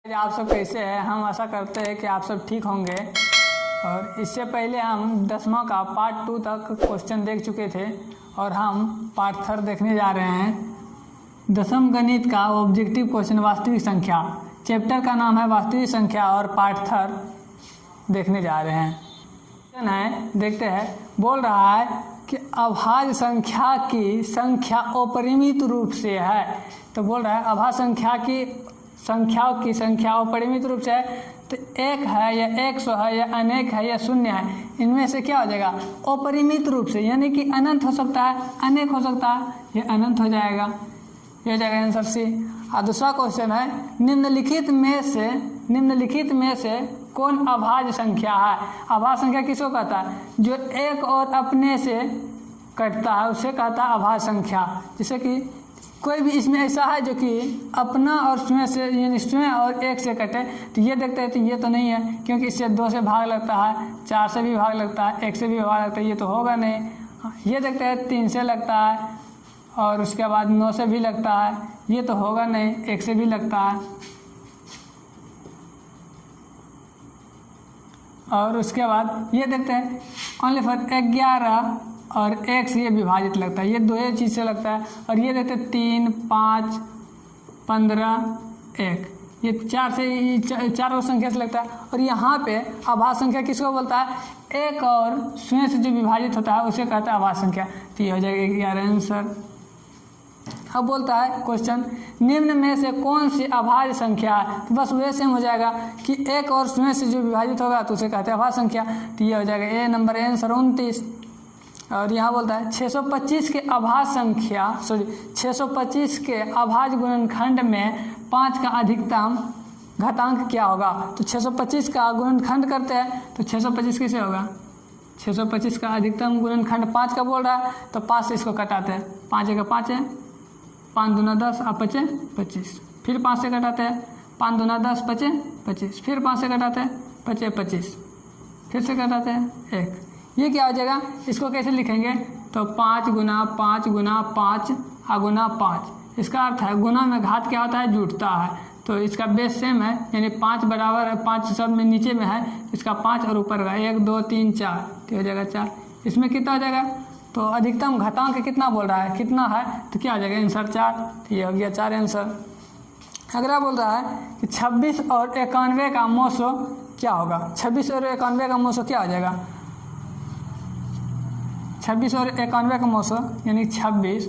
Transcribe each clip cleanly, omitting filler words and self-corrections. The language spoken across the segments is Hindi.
आप सब कैसे हैं। हम आशा करते हैं कि आप सब ठीक होंगे। और इससे पहले हम 10वां का पार्ट 2 तक क्वेश्चन देख चुके थे और हम पार्ट 3 देखने जा रहे हैं। 10वीं गणित का ऑब्जेक्टिव क्वेश्चन वास्तविक संख्या, चैप्टर का नाम है वास्तविक संख्या और पार्ट 3 देखने जा रहे हैं। क्वेश्चन है, देखते हैं। बोल रहा है कि अभाज्य संख्या की संख्या अपरिमित रूप से है। तो बोल रहा है अभाज्य संख्या की संख्याओं की संख्या अपरिमित रूप से है, तो एक है या 100 है या अनेक है या शून्य है, इनमें से क्या हो जाएगा? अपरिमित रूप से, यानी कि अनंत हो सकता है, अनेक हो सकता है, ये अनंत हो जाएगा। ये हो जाएगा आंसर सी। और दूसरा क्वेश्चन है, निम्नलिखित में से कौन अभाज्य संख्या है? अभाज्य संख्या किसको कहता है? जो एक और अपने से कटता है उसे कहता है अभाज्य संख्या। जैसे कि कोई भी इसमें ऐसा है जो कि अपना और स्वयं से, यानी स्वयं और एक से कटे, तो ये देखते हैं तो ये तो नहीं है, क्योंकि इससे 2 से भाग लगता है, 4 से भी भाग लगता है, 1 से भी भाग लगता है, ये तो होगा नहीं। ये देखते हैं 3 से लगता है और उसके बाद 9 से भी लगता है, ये तो होगा नहीं, 1 से भी लगता है। और उसके बाद ये देखते हैं ओनली फॉर 11 और 1 से ये विभाजित लगता है, ये 2 चीज़ से लगता है। और ये देखते 3, 5, 15, 1, ये 4 से, 4 और संख्या से लगता है। और यहाँ पे अभाज्य संख्या किसको बोलता है? एक और स्वयं से जो विभाजित होता है उसे कहता है अभाज्य संख्या। तो ये हो जाएगा 11 आंसर। अब बोलता है क्वेश्चन, निम्न में से कौन सी अभाज्य संख्या है? तो बस वैसे सेम हो जाएगा कि एक और स्वयं से जो विभाजित होगा तो उसे कहते हैं अभाज्य संख्या। तो ये हो जाएगा ए नंबर आंसर 29। और यहाँ बोलता है 625 के अभाज्य गुणनखंड में 5 का अधिकतम घातांक क्या होगा? तो 625 का गुणनखंड करते हैं तो 625 कैसे होगा? 625 का अधिकतम गुणनखंड 5 का बोल रहा है, तो 5 से इसको कटाते हैं। 5 जगह 5 है, 5 दूना 10 और 5 25, फिर 5 से कटाते हैं, 5 दूना 10 25, फिर 5 से कटाते हैं 25, फिर से कटाते हैं 1। ये क्या हो जाएगा? इसको कैसे लिखेंगे? तो 5 गुना 5 गुना 5 गुना 5। इसका अर्थ है गुना में घात क्या होता है? जुटता है। तो इसका बेस सेम है, यानी 5 बराबर है, 5 सब में नीचे में है, इसका 5 और ऊपर का 1 2 3 4, तो हो जाएगा 4। इसमें कितना हो जाएगा? तो अधिकतम घातांक कितना बोल रहा है, कितना है? तो क्या हो जाएगा आंसर? 4। तो ये हो गया 4 आंसर। अगला बोल रहा है कि 26 और 91 का मोसो क्या होगा? 26 और 91 का मोसो क्या हो जाएगा? 26 और 91 का मोसो, यानी 26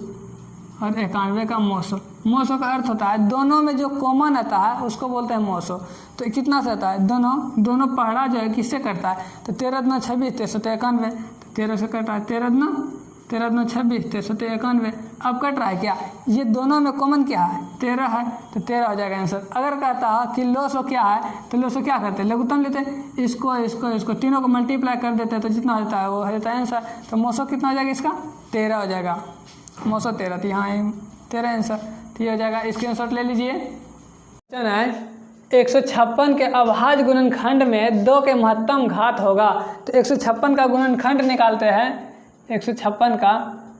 और 91 का मोसो। मोसो का अर्थ होता है दोनों में जो कॉमन आता है उसको बोलते हैं मोसो। तो कितना से आता है? दोनों पहाड़ा जो है किससे करता है? तो 13 दूना 26, 13 तो 91, 13 से कटा है 13 दूना 26, 13 तो 91। अब कट रहा है क्या? ये दोनों में कॉमन क्या है? 13 है, तो 13 हो जाएगा आंसर। अगर कहता है कि लोसो क्या है, तो लोसो क्या करते हैं? लघुत्तम लेते हैं, इसको तीनों को मल्टीप्लाई कर देते हैं, तो जितना हो जाता है वो हो जाता है आंसर। तो मोसो कितना हो जाएगा? इसका 13 हो जाएगा, मोसो 13। तो यहाँ 13 आंसर। तो ये हो जाएगा, स्क्रीनशॉट ले लीजिए। क्वेश्चन है 156 के अभाज्य गुणनखंड में 2 के महत्तम घात होगा। तो 156 का गुणनखंड निकालते हैं, 156 का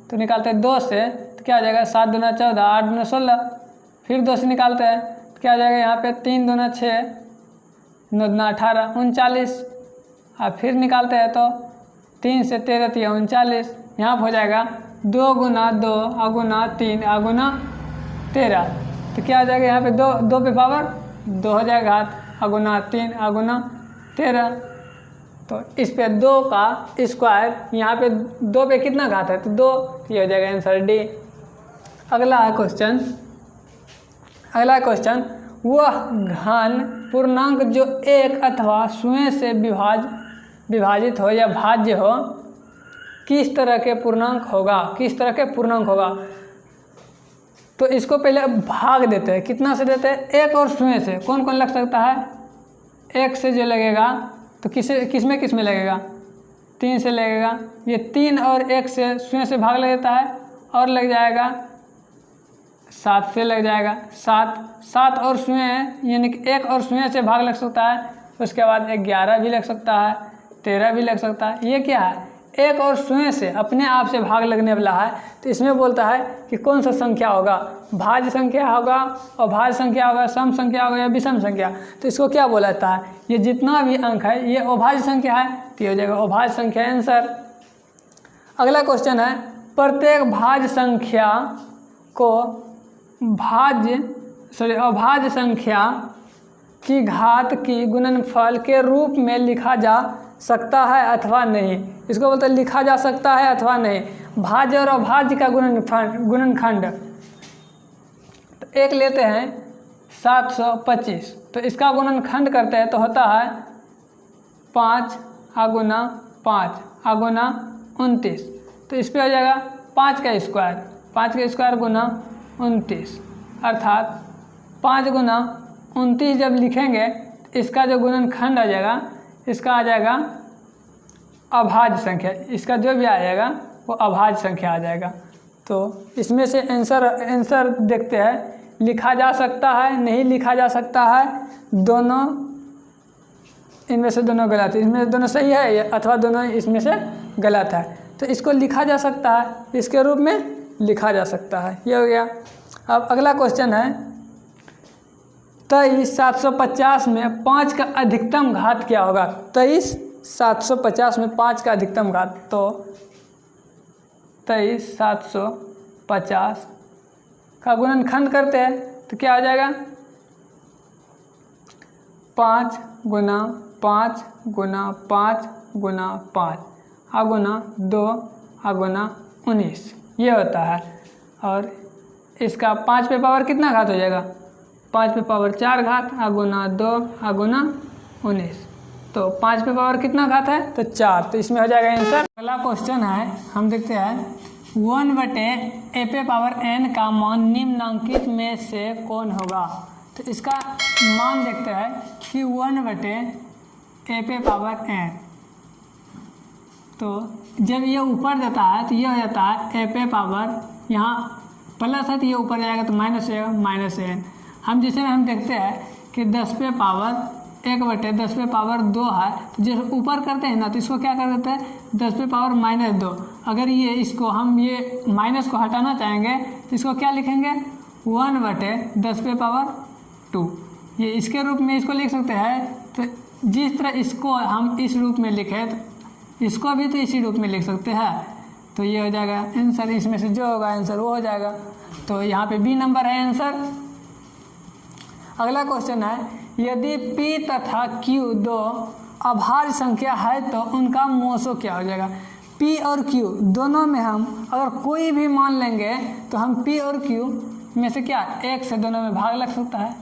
तो निकालते हैं 2 से, तो क्या हो जाएगा? 7 दूना 14, 8 दूना 16, फिर 2 से निकालते हैं तो क्या हो जाएगा? यहाँ पे 3 दूना 6, 9 दूना 18, 39, और फिर निकालते हैं तो 3 से 13 तो 39। यहाँ पर हो जाएगा 2 गुना 2 गुना 3 गुना 13, तो क्या हो जाएगा? यहाँ पे 2 पे पावर 2 हो जाएगा घात, गुना 3 गुना 13। तो इस पे 2 का स्क्वायर, यहाँ पे 2 पे कितना घात है? तो 2, ये हो जाएगा आंसर डी। अगला क्वेश्चन, वह घन पूर्णांक जो 1 अथवा स्वयं से विभाजित हो या भाज्य हो, किस तरह के पूर्णांक होगा? तो इसको पहले भाग देते हैं। कितना से देते हैं? 1 और स्वयं से। कौन कौन लग सकता है? 1 से जो लगेगा तो किस में लगेगा? 3 से लगेगा। ये 3 और 1 से स्वयं से भाग लग जाता है, और लग जाएगा 7 से लग जाएगा। 7 और स्वयं, यानी कि 1 और स्वयं से भाग लग सकता है। उसके बाद 11 भी लग सकता है, 13 भी लग सकता है। ये क्या है? एक और स्वयं से अपने आप से भाग लगने वाला है, तो इसमें बोलता है कि कौन सा संख्या होगा, भाज्य संख्या होगा, अभाज्य संख्या होगा, सम संख्या होगा या विषम संख्या। तो इसको क्या बोला जाता है, ये जितना भी अंक है ये अभाज्य संख्या है, तो ये हो जाएगा अभाज्य संख्या आंसर। अगला क्वेश्चन है, प्रत्येक भाज्य संख्या को अभाज्य संख्या की घात की गुणनफल के रूप में लिखा जा सकता है अथवा नहीं। इसको बोलते हैं लिखा जा सकता है अथवा नहीं, भाज्य और अभाज्य का गुणनखंड। तो एक लेते हैं 725, तो इसका गुणनखंड करते हैं तो होता है 5 × 5 × 29। तो इस पर हो जाएगा 5 का स्क्वायर गुना 29, अर्थात 5 × 29 जब लिखेंगे इसका जो गुणनखंड आ जाएगा, इसका आ जाएगा अभाज्य संख्या, इसका जो भी आ जाएगा वो अभाज्य संख्या आ जाएगा। तो इसमें से आंसर देखते हैं, लिखा जा सकता है, नहीं लिखा जा सकता है, दोनों इनमें से दोनों गलत है, इसमें दोनों सही है अथवा दोनों इसमें से गलत है। तो इसको लिखा जा सकता है, इसके रूप में लिखा जा सकता है, ये हो गया। अब अगला क्वेश्चन है, 23,750 में 5 का अधिकतम घात क्या होगा। 23,750 में 5 का अधिकतम घात, तो 23,750 का गुणनखंड करते हैं तो क्या हो जाएगा, 5 × 5 × 5 × 5 × 2 × 19 ये होता है। और इसका 5 पे पावर कितना घात हो जाएगा, 5 पे पावर 4 घात × 2 × 19। तो 5 पे पावर कितना घात है, तो 4। तो इसमें हो जाएगा आंसर। अगला क्वेश्चन है, हम देखते हैं 1/a⁴n का मान निम्नांकित में से कौन होगा। तो इसका मान देखते हैं कि 1/a⁴n, तो जब ये ऊपर जाता है तो ये हो जाता है a⁴, यहाँ प्लस है तो ये ऊपर जाएगा तो माइनस हो जाएगा -n। हम जिसे हम देखते हैं कि 10 पे पावर 1/10 पे पावर 2 है, तो जैसे ऊपर करते हैं ना तो इसको क्या कर देते हैं 10 पे पावर -2। अगर ये इसको हम ये माइनस को हटाना चाहेंगे तो इसको क्या लिखेंगे 1/10 पे पावर 2, ये इसके रूप में इसको लिख सकते हैं। तो जिस तरह इसको हम इस रूप में लिखें तो इसको भी तो इसी रूप में लिख सकते हैं। तो ये हो जाएगा आंसर, इसमें से जो होगा आंसर वो हो जाएगा। तो यहाँ पे बी नंबर है आंसर। अगला क्वेश्चन है, यदि P तथा Q दो अभाज्य संख्या है तो उनका मोसो क्या हो जाएगा। P और Q दोनों में हम अगर कोई भी मान लेंगे तो हम P और Q में से क्या 1 से दोनों में भाग लग सकता है,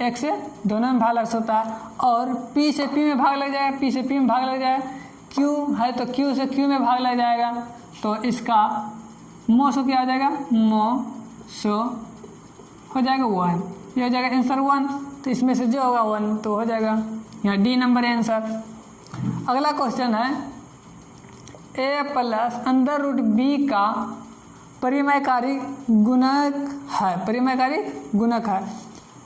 1 से दोनों में भाग लग सकता है। और P से P में भाग लग जाएगा, P से P में भाग लग जाएगा, Q है तो Q से Q में भाग लग जाएगा। तो इसका मोसो क्या हो जाएगा, मोसो हो जाएगा 1, ये हो जाएगा आंसर 1। तो इसमें से जो होगा 1 तो हो जाएगा, यहाँ डी नंबर है आंसर। अगला क्वेश्चन है, a + √b का परिमयकारी गुणक है।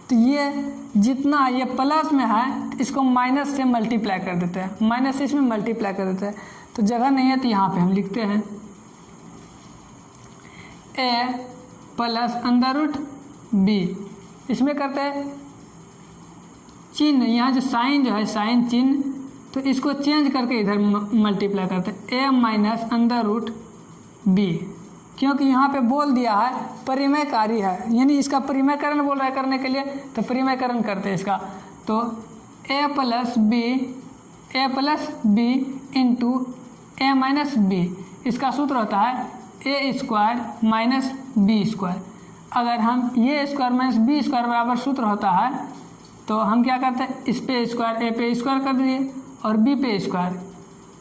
तो ये जितना ये प्लस में है इसको माइनस से मल्टीप्लाई कर देते हैं, माइनस से इसमें मल्टीप्लाई कर देते हैं। तो जगह नहीं है तो यहाँ पे हम लिखते हैं a + √b, इसमें करते हैं चिन्ह, यहाँ जो साइन जो है साइन चिन्ह, तो इसको चेंज करके इधर मल्टीप्लाई करते हैं a -√b, क्योंकि यहाँ पे बोल दिया है परिमयकारी है, यानी इसका परिमयकरण बोल रहा है करने के लिए, तो परिमयकरण करते हैं इसका। तो a + b into a - b, इसका सूत्र होता है a² - b²। अगर हम ये स्क्वायर माइनस बी स्क्वायर बराबर सूत्र होता है तो हम क्या करते हैं, इस पे स्क्वायर ए पे स्क्वायर कर दिए और बी पे स्क्वायर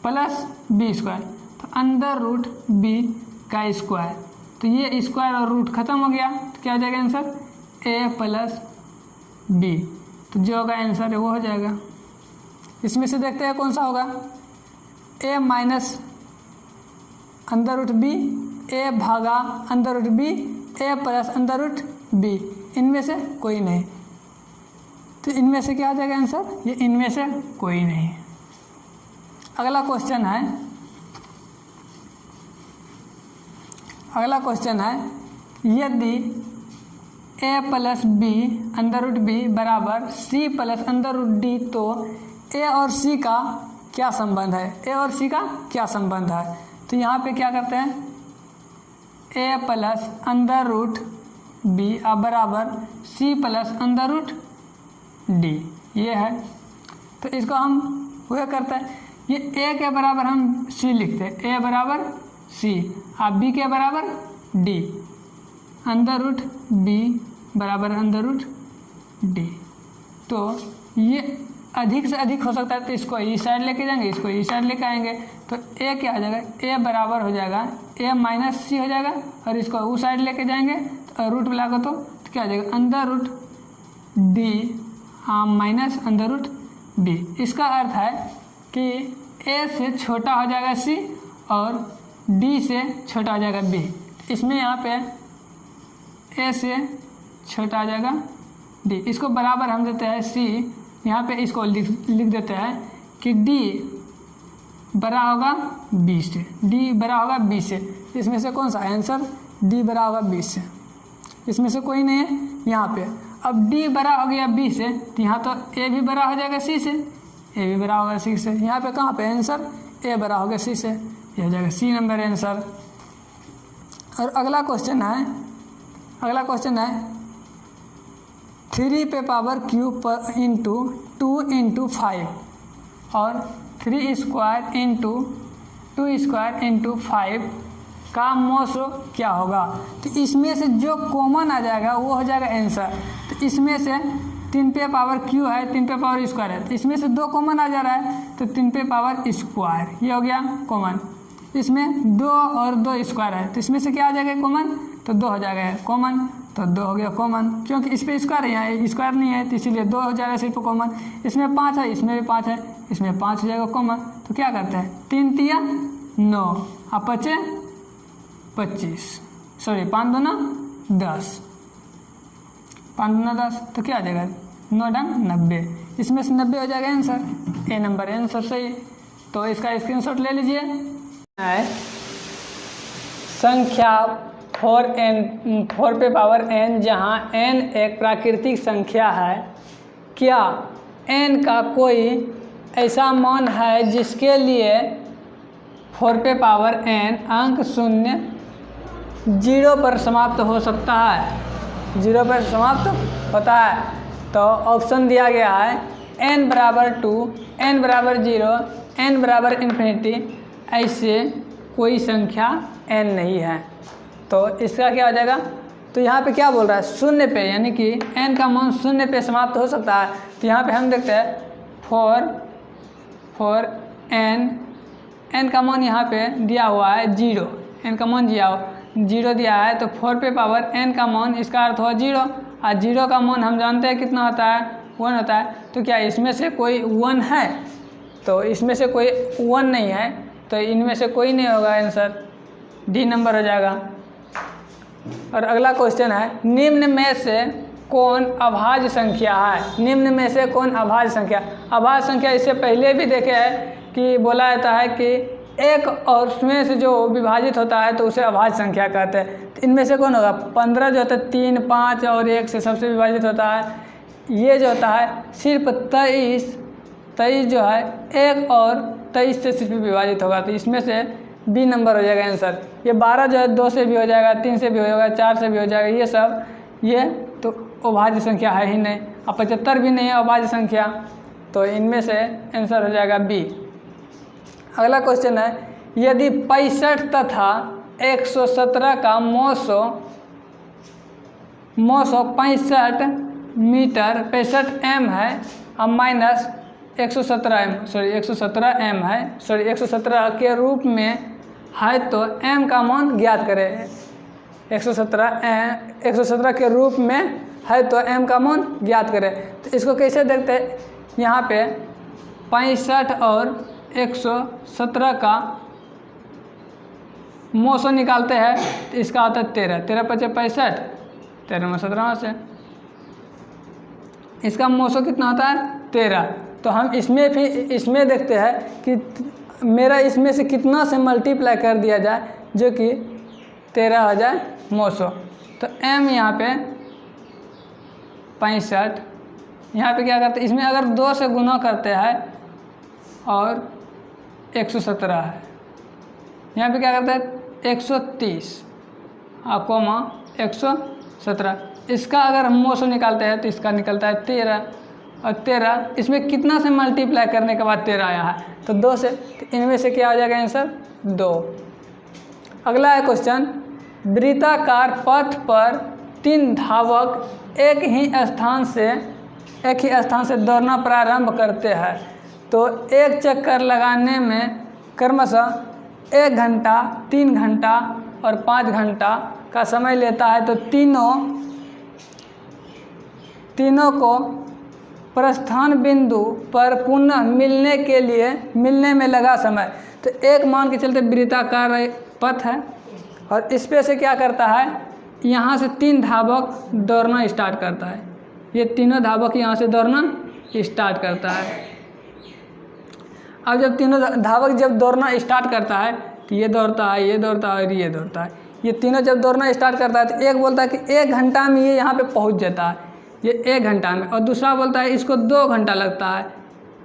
प्लस बी स्क्वायर, तो √b का स्क्वायर। तो ये स्क्वायर और रूट खत्म हो गया, तो क्या हो जाएगा आंसर a + b। तो जो होगा आंसर है वो हो जाएगा। इसमें से देखते हैं कौन सा होगा, a - √b, a भागा √b, a + √b, इनमें से कोई नहीं। तो इनमें से क्या आ जाएगा आंसर, ये इनमें से कोई नहीं। अगला क्वेश्चन है, अगला क्वेश्चन है, यदि a plus B under root B बराबर c plus under root D तो a और c का क्या संबंध है? a और c का क्या संबंध है? तो यहाँ पे क्या करते हैं, a plus under root B बराबर c plus under root D, ये है। तो इसको हम वह करते हैं, ये a के बराबर हम c लिखते हैं, a बराबर c और b के बराबर d, अंडर रूट b बराबर अंडर रूट d। तो ये अधिक से अधिक हो सकता है, तो इसको इस साइड लेके जाएंगे, इसको इस साइड लेके आएंगे, तो a क्या हो जाएगा, a बराबर हो जाएगा a माइनस c हो जाएगा, और इसको उस साइड लेके जाएंगे तो रूट मिलाकर तो क्या हो जाएगा, under root d minus under root b। इसका अर्थ है कि a से छोटा हो जाएगा c और d से छोटा हो जाएगा b। इसमें यहाँ पे a से छोटा आ जाएगा d, इसको बराबर हम देते हैं c, यहाँ पे इसको लिख देते हैं कि d बड़ा होगा b से, d बड़ा होगा b से। इसमें से कौन सा आंसर, d बड़ा होगा b से, इसमें से कोई नहीं है यहाँ पे। अब d बड़ा हो गया b से, तो यहाँ तो a भी बड़ा हो जाएगा c से, a भी बड़ा होगा c से। यहाँ पे कहाँ पे आंसर, a बड़ा होगा c से, ये हो जाएगा c नंबर आंसर। और अगला क्वेश्चन है 3 पे पावर क्यूब इंटू 2 इंटू 5 और 3 स्क्वायर इंटू 2 स्क्वायर इंटू 5 का मोसो क्या होगा? तो इसमें से जो कॉमन आ जाएगा वो हो जाएगा आंसर। तो इसमें से 3 पे पावर क्यू है, 3 पे पावर स्क्वायर है, तो इसमें से 2 कॉमन आ जा रहा है, तो 3 पे पावर स्क्वायर, ये हो गया कॉमन। इसमें 2 और 2 स्क्वायर है, तो इसमें से क्या आ जाएगा कॉमन, तो 2 हो जाएगा कॉमन, तो 2 हो गया कॉमन, क्योंकि इस पे स्क्वायर है, यहाँ स्क्वायर नहीं है, तो इसीलिए 2 हो जाएगा सिर्फ कॉमन। इसमें 5 है, इसमें भी 5 है, इसमें 5 हो जाएगा कॉमन। तो क्या करते हैं, 3 तिया 9 और 5 25, सॉरी 5 दूना 10, 5 दूना 10, तो क्या आ जाएगा 9 डंग 90, इसमें से 90 हो जाएगा आंसर, ए नंबर आंसर सही। तो इसका स्क्रीनशॉट ले लीजिए। संख्या 4 पे पावर n, जहाँ n एक प्राकृतिक संख्या है, क्या n का कोई ऐसा मान है जिसके लिए 4 पे पावर n अंक शून्य 0 पर समाप्त हो सकता है, 0 पर समाप्त होता है? तो ऑप्शन दिया गया है n बराबर 2, n बराबर 0, n बराबर इन्फिनिटी, ऐसे कोई संख्या n नहीं है। तो इसका क्या हो जाएगा, तो यहाँ पे क्या बोल रहा है, शून्य पे, यानी कि n का मान शून्य पे समाप्त हो सकता है। तो यहाँ पे हम देखते हैं 4 n का मान यहाँ पे दिया हुआ है 0, n का मान 0 दिया है, तो 4 पे पावर n का मान, इसका अर्थ हुआ 0, और 0 का मान हम जानते हैं कितना होता है, 1 होता है। तो क्या इसमें से कोई 1 है, तो इसमें से कोई 1 नहीं है, तो इनमें से कोई नहीं होगा, आंसर डी नंबर हो जाएगा। और अगला क्वेश्चन है, निम्न में से कौन अभाज्य संख्या है? निम्न में से कौन अभाज्य संख्या? अभाज्य संख्या इससे पहले भी देखे हैं कि बोला जाता है कि एक और उसमें से जो विभाजित होता है तो उसे अभाज्य संख्या कहते हैं। तो इनमें से कौन होगा, 15 जो होता है 3, 5 और 1 से सबसे विभाजित होता है। ये जो होता है सिर्फ 23 जो है 1 और 23 से सिर्फ विभाजित होगा, तो इसमें से बी नंबर हो जाएगा आंसर। ये 12 जो है 2 से भी हो जाएगा, 3 से भी हो जाएगा, 4 से भी हो जाएगा, ये सब ये तो अभाज्य संख्या है ही नहीं। और 75 भी नहीं है अभाज्य संख्या, तो इनमें से आंसर हो जाएगा बी। अगला क्वेश्चन है, यदि 65 तथा 117 का मोसो 65 मीटर 65 m है और माइनस 117 m है, 117 के रूप में है, तो m का मान ज्ञात करें। 117 के रूप में है तो m का मान ज्ञात करें। तो इसको कैसे देखते हैं, यहाँ पे 65 और 117 का मोसो निकालते हैं, तो इसका आता है 13, 13 × 5 = 65, 13 में 17 से इसका मोसो कितना होता है 13। तो हम इसमें देखते हैं कि मेरा इसमें से कितना से मल्टीप्लाई कर दिया जाए, जो कि 13,900। तो m यहाँ पे 65, यहाँ पे क्या करते हैं, इसमें अगर 2 से गुना करते हैं और 117 है, यहाँ पे क्या करते हैं 130 कोमा 117। इसका अगर हम 900 निकालते हैं तो इसका निकलता है 13, और 13 इसमें कितना से मल्टीप्लाई करने के बाद 13 आया है, तो 2 से। तो इनमें से क्या हो जाएगा आंसर 2। अगला है क्वेश्चन, वृत्ताकार पथ पर 3 धावक एक ही स्थान से दौड़ना प्रारंभ करते हैं, तो एक चक्कर लगाने में क्रमशः 1 घंटा, 3 घंटा और 5 घंटा का समय लेता है। तो तीनों को प्रस्थान बिंदु पर पुनः मिलने में लगा समय। तो एक मान के चलते वृत्ताकार पथ है और इस पे से क्या करता है, यहाँ से 3 धावक दौड़ना स्टार्ट करता है। ये तीनों धावक यहाँ से दौड़ना स्टार्ट करता है। अब जब तीनों धावक जब दौड़ना स्टार्ट करता है तो ये दौड़ता है, ये दौड़ता है और ये दौड़ता है। ये तीनों जब दौड़ना स्टार्ट करता है तो एक बोलता है कि 1 घंटा में ये यहाँ पे पहुँच जाता है, ये 1 घंटा में, और दूसरा बोलता है इसको 2 घंटा लगता है,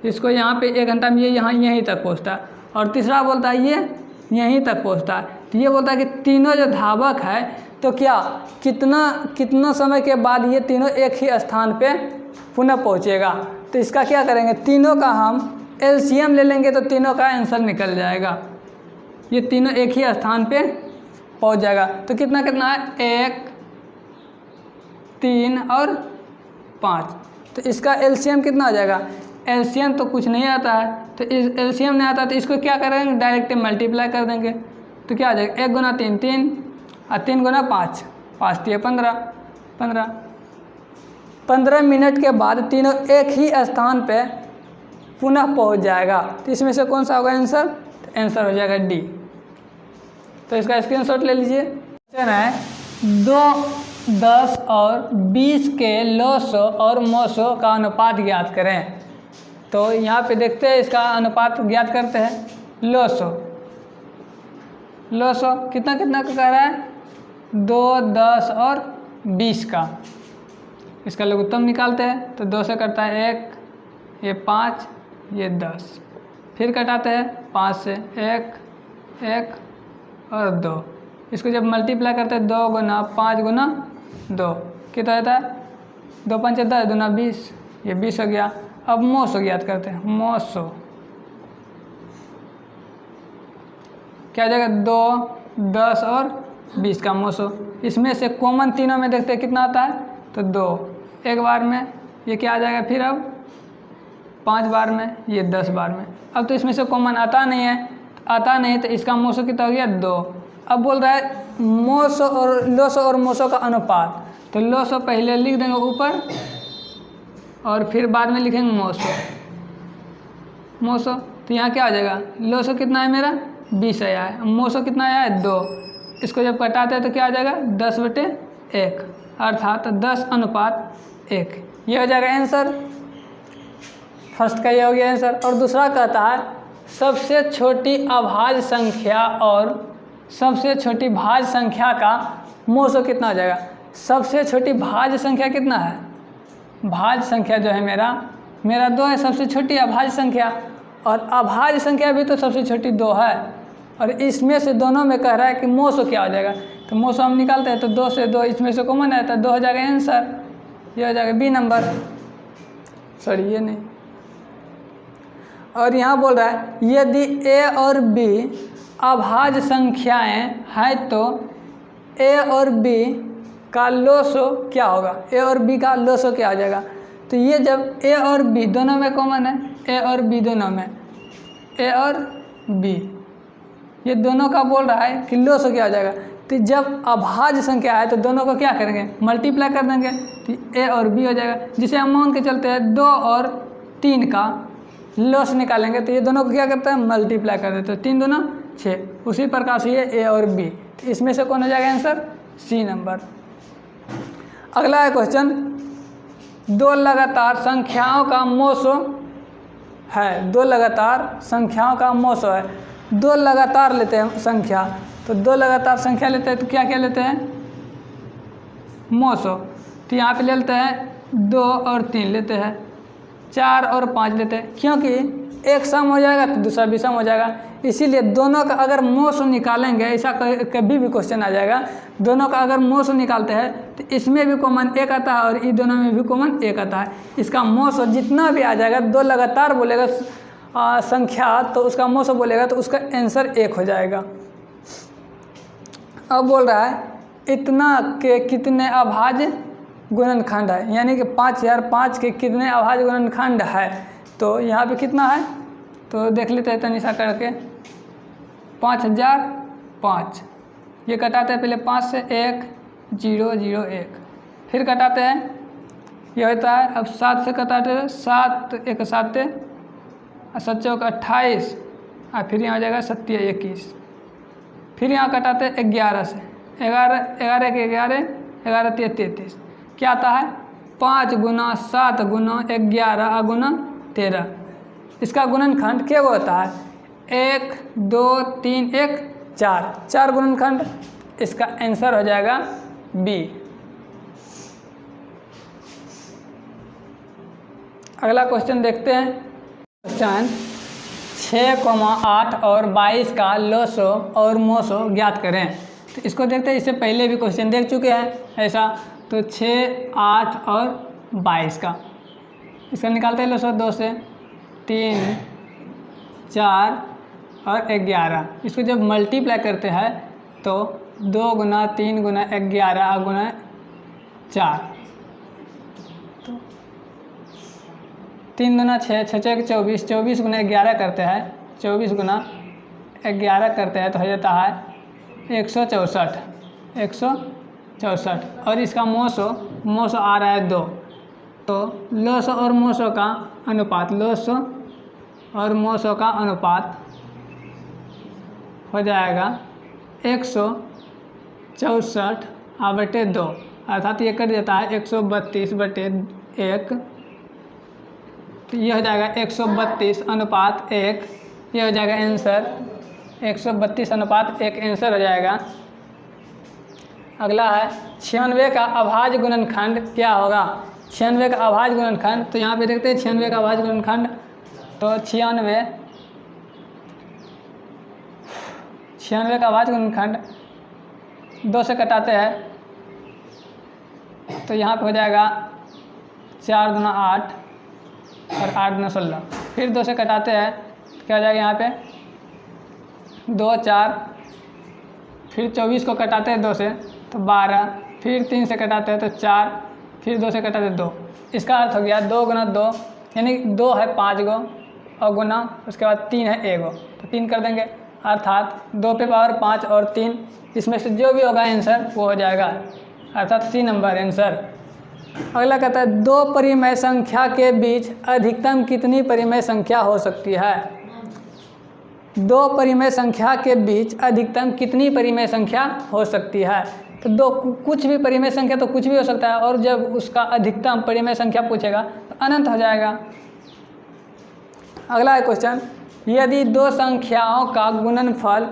इसको यहाँ पे 1 घंटा में ये यहीं तक पहुँचता है, और तीसरा बोलता है ये यहीं तक पहुँचता है। तो ये बोलता है कि तीनों जो धावक है तो कितना समय के बाद ये तीनों एक ही स्थान पे पुनः पहुँचेगा। तो इसका क्या करेंगे, तीनों का हम एलसीएम ले लेंगे तो तीनों का आंसर निकल जाएगा। ये तीनों एक ही स्थान पे पहुँच जाएगा। तो कितना है 1, 3 और 5। तो इसका एलसीएम कितना हो जाएगा, एलसीएम तो कुछ नहीं आता है, तो इस एलसीएम नहीं आता तो इसको क्या करेंगे, डायरेक्ट मल्टीप्लाई कर देंगे। तो क्या आ जाएगा 1 गुना 3 3 और 3 गुना 5 5 3 15 15 मिनट के बाद तीनों एक ही स्थान पे पुनः पहुंच जाएगा। तो इसमें से कौन सा होगा आंसर, तो आंसर हो जाएगा डी। तो इसका स्क्रीनशॉट ले लीजिए। क्वेश्चन है 2, 10 और 20 के लॉसो और मोसो का अनुपात ज्ञात करें। तो यहाँ पे देखते हैं, इसका अनुपात ज्ञात करते हैं। लॉसो कितना का कह रहा है, 2, 10 और 20 का। इसका लघुत्तम निकालते हैं तो 2 से कटता है 1, ये 5, ये 10, फिर कटाते हैं 5 से 1, 1 और 2। इसको जब मल्टीप्लाई करते हैं 2 गुना 5 गुना 2 कितना होता है, 2 5 10 2 20, ये 20 हो गया। अब मोसो ज्ञात करते हैं। मोसो क्या हो जाएगा, 2, 10 और 20 का मोसो। इसमें से कॉमन तीनों में देखते हैं कितना आता है, तो 2 एक बार में, ये क्या आ जाएगा फिर अब 5 बार में, ये 10 बार में। अब तो इसमें से कॉमन आता नहीं तो इसका मोसो कितना हो गया 2। अब बोल रहा है लोसो और मोसो का अनुपात। तो लोसो पहले लिख देंगे ऊपर और फिर बाद में लिखेंगे मोसो। तो यहाँ क्या आ जाएगा, लोसो कितना है मेरा 20 आया है, मोसो कितना आया है 2। इसको जब कटाते हैं तो क्या आ जाएगा 10/1, अर्थात 10:1। ये हो जाएगा आंसर। फर्स्ट का ये हो गया आंसर। और दूसरा कहता है सबसे छोटी अभाज्य संख्या और सबसे छोटी भाज्य संख्या का मोसो कितना हो जाएगा। सबसे छोटी भाज्य संख्या कितना है, भाज्य संख्या जो है मेरा 2 है सबसे छोटी अभाज्य संख्या, और अभाज्य संख्या भी तो सबसे छोटी 2 है, और इसमें से दोनों में कह रहा है कि मोसो क्या हो जाएगा। तो मोसो हम निकालते हैं तो 2 से 2 इसमें से कॉमन है तो 2 हो जाएगा आंसर। ये हो जाएगा बी नंबर, सॉरी ये नहीं। और यहाँ बोल रहा है यदि ए और बी अभाज्य संख्याएं हैं तो ए और बी का लोसो क्या होगा, ए और बी का लोसो क्या हो जाएगा। तो ये जब ए और बी दोनों में कॉमन है, ए और बी दोनों में, ए और बी ये दोनों का बोल रहा है कि लोसो क्या हो जाएगा। तो जब अभाज्य संख्या है तो दोनों को क्या करेंगे, मल्टीप्लाई कर देंगे, तो ए और बी हो जाएगा। जिसे हम मान के चलते हैं 2 और 3 का लॉस निकालेंगे तो ये दोनों को क्या करता है, मल्टीप्लाई कर देते हैं, 3 दूना 6। उसी प्रकार से ये ए और बी, तो इसमें से कौन हो जाएगा आंसर, सी नंबर। अगला है क्वेश्चन 2 लगातार संख्याओं का मोसो है। 2 लगातार संख्याओं का मोसो है। 2 लगातार लेते हैं संख्या, तो 2 लगातार संख्या लेते हैं तो क्या क्या लेते हैं, मोसो। तो यहाँ पे ले लेते हैं 2 और 3 लेते हैं, 4 और 5 लेते हैं, क्योंकि एक सम हो जाएगा तो दूसरा भी सम हो जाएगा, इसीलिए दोनों का अगर मोसो निकालेंगे, ऐसा कभी भी क्वेश्चन आ जाएगा, दोनों का अगर मोसो निकालते हैं तो इसमें भी कॉमन 1 आता है और इन दोनों में भी कॉमन 1 आता है। इसका मोसो जितना भी आ जाएगा, 2 लगातार बोलेगा संख्या तो उसका मोसो बोलेगा तो उसका आंसर 1 हो जाएगा। अब बोल रहा है इतना के कितने अभाज्य गुणनखंड है, यानी कि 5005 के कितने अभाज्य गुणनखंड है। तो यहाँ पे कितना है तो देख लेते हैं तनिषा करके, 5005 ये कटाते हैं पहले 5 से 1 0 0 1, फिर कटाते हैं ये होता है, अब 7 से कटाते हैं 7 1 7 और 7 चौक 28 और फिर यहाँ हो जाएगा 7 21, फिर यहाँ कटाते हैं 11 से 11 11 के 11 11 33, क्या आता है 5 गुना 7 गुना 11 गुना 13। इसका गुणनखंड क्या होता है 1 2 3 1 4 गुणनखंड। इसका आंसर हो जाएगा बी। अगला क्वेश्चन देखते हैं। क्वेश्चन 6,8 और 22 का लोसो और मोसो ज्ञात करें। तो इसको देखते हैं, इससे पहले भी क्वेश्चन देख चुके हैं ऐसा। तो 6 8 और 22 का इसका निकालते हैं लोसो, 2 से 3 4 और 11। इसको जब मल्टीप्लाई करते हैं तो 2 गुना 3 गुना 11 गुना 4, तो 3 गुना 6 6 24 24 गुना 11 करते हैं, 24 गुना 11 करते हैं तो हो जाता है 164 164। और इसका मोसो आ रहा है 2। तो लोसो और मोसो का अनुपात, लोसो और मोसो का अनुपात हो जाएगा 164/2, अर्थात ये कट जाता है 132/1। तो ये हो जाएगा 132/1, ये हो जाएगा आंसर 132/1 आंसर हो जाएगा। अगला है 96 का अभाज्य गुणनखंड क्या होगा। 96 का अभाज्य गुणनखंड, तो यहाँ पे देखते हैं 96 का अभाज्य गुणनखंड। तो 96 का अभाज्य गुणनखंड 2 से कटाते हैं तो यहाँ पे हो जाएगा 4 गुना 8 और 8 गुना 16। फिर 2 से कटाते हैं तो क्या हो जाएगा यहाँ पे 2 4, फिर 24 को कटाते हैं 2 से तो 12, फिर 3 से कटाते हैं तो 4, फिर 2 से कटाते हैं 2। इसका अर्थ हो गया 2 गुना 2, यानी 2 है 5 गो और गुना उसके बाद 3 है 1 गो, तो 3 कर देंगे, अर्थात 2 पे पावर 5 और 3, इसमें से जो भी होगा आंसर वो हो जाएगा, अर्थात सी नंबर आंसर। अगला कहता है 2 परिमेय संख्या के बीच अधिकतम कितनी परिमेय संख्या हो सकती है। 2 परिमेय संख्या के बीच अधिकतम कितनी परिमेय संख्या हो सकती है। तो 2 कुछ भी परिमेय संख्या तो कुछ भी हो सकता है, और जब उसका अधिकतम परिमेय संख्या पूछेगा तो अनंत हो जाएगा। अगला है क्वेश्चन, यदि 2 संख्याओं का गुणनफल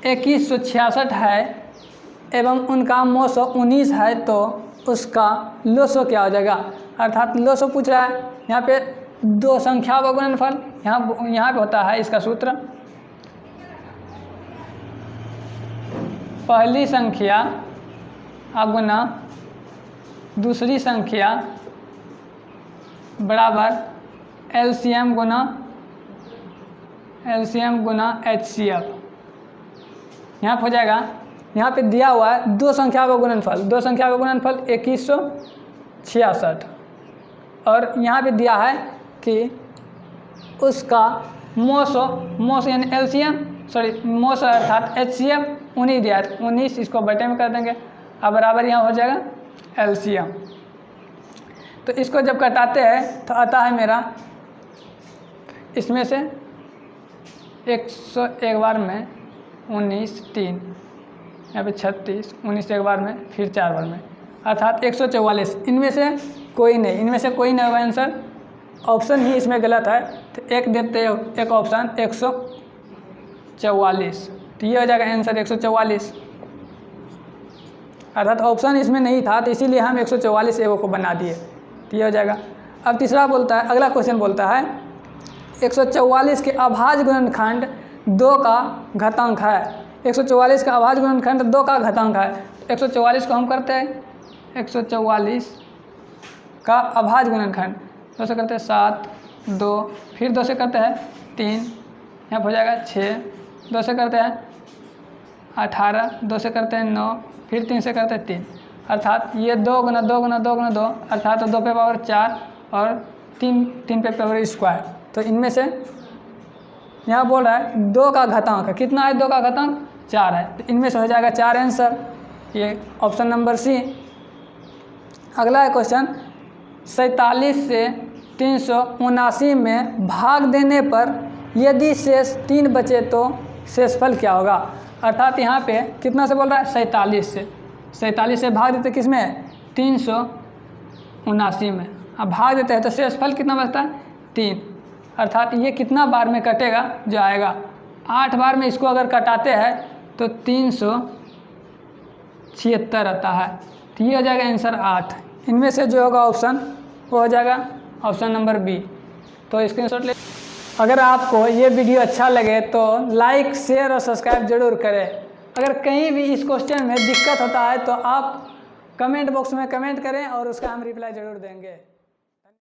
2166 है एवं उनका मोसो 19 है तो उसका लोसो क्या हो जाएगा। अर्थात लोसो पूछ रहा है, यहाँ पे 2 संख्याओं का गुणनफल यहाँ पे होता है इसका सूत्र, पहली संख्या गुना दूसरी संख्या बराबर एलसीएम गुना HCF। यहाँ पे हो जाएगा, यहाँ पे दिया हुआ है 2 संख्या का गुणनफल, 2 संख्या का गुणनफल 2166, और यहाँ पे दिया है कि उसका मोसो यानी मोसो अर्थात HCF 19 दिया है, 19 इसको बटे में कर देंगे, अब बराबर यहाँ हो जाएगा LCM। तो इसको जब कटाते हैं तो आता है मेरा, इसमें से 101 बार में 19 3, यहाँ पे 36, 19 एक बार में, फिर 4 बार में, अर्थात 144। इनमें से कोई नहीं होगा आंसर, ऑप्शन ही इसमें गलत है। तो एक देते हैं, एक ऑप्शन 144। तो ये हो जाएगा आंसर 144। अर्थात ऑप्शन इसमें नहीं था तो इसीलिए हम 144 एगो को बना दिए, तो ये हो जाएगा। अब तीसरा बोलता है, अगला क्वेश्चन बोलता है 144 के अभाज्य गुणनखंड 2 का घातांक है। 144 का अभाज्य गुणनखंड 2 का घातांक है। 144 को हम करते हैं 144 का अभाज्य गुणनखंड 2 से करते हैं 7, 2, फिर 2 से करते हैं 3, यहाँ हो जाएगा 6, 2 से करते हैं 18, 2 से करते हैं 9, फिर 3 से करते हैं 3, अर्थात ये 2 गुना 2 गुना 2 गुना 2, अर्थात 2 पे पावर 4 और 3 पे पावर स्क्वायर। तो इनमें से यहाँ बोल रहा है 2 का घातांक है, कितना है 2 का घातांक 4 है, तो इनमें से हो जाएगा 4 आंसर, ये ऑप्शन नंबर सी। अगला है क्वेश्चन 47 से 379 में भाग देने पर यदि शेष 3 बचे तो शेषफल क्या होगा। अर्थात यहाँ पे कितना से बोल रहा है 47 से भाग देते किस में 379 में, अब भाग देते हैं तो शेषफल कितना बचता है 3, अर्थात ये कितना बार में कटेगा जो आएगा 8 बार में इसको अगर कटाते हैं तो 376 आता है, तो ये हो जाएगा आंसर 8। इनमें से जो होगा ऑप्शन वो हो जाएगा ऑप्शन नंबर बी। तो स्क्रीनशॉट ले। अगर आपको ये वीडियो अच्छा लगे तो लाइक शेयर और सब्सक्राइब जरूर करें। अगर कहीं भी इस क्वेश्चन में दिक्कत होता है तो आप कमेंट बॉक्स में कमेंट करें और उसका हम रिप्लाई ज़रूर देंगे।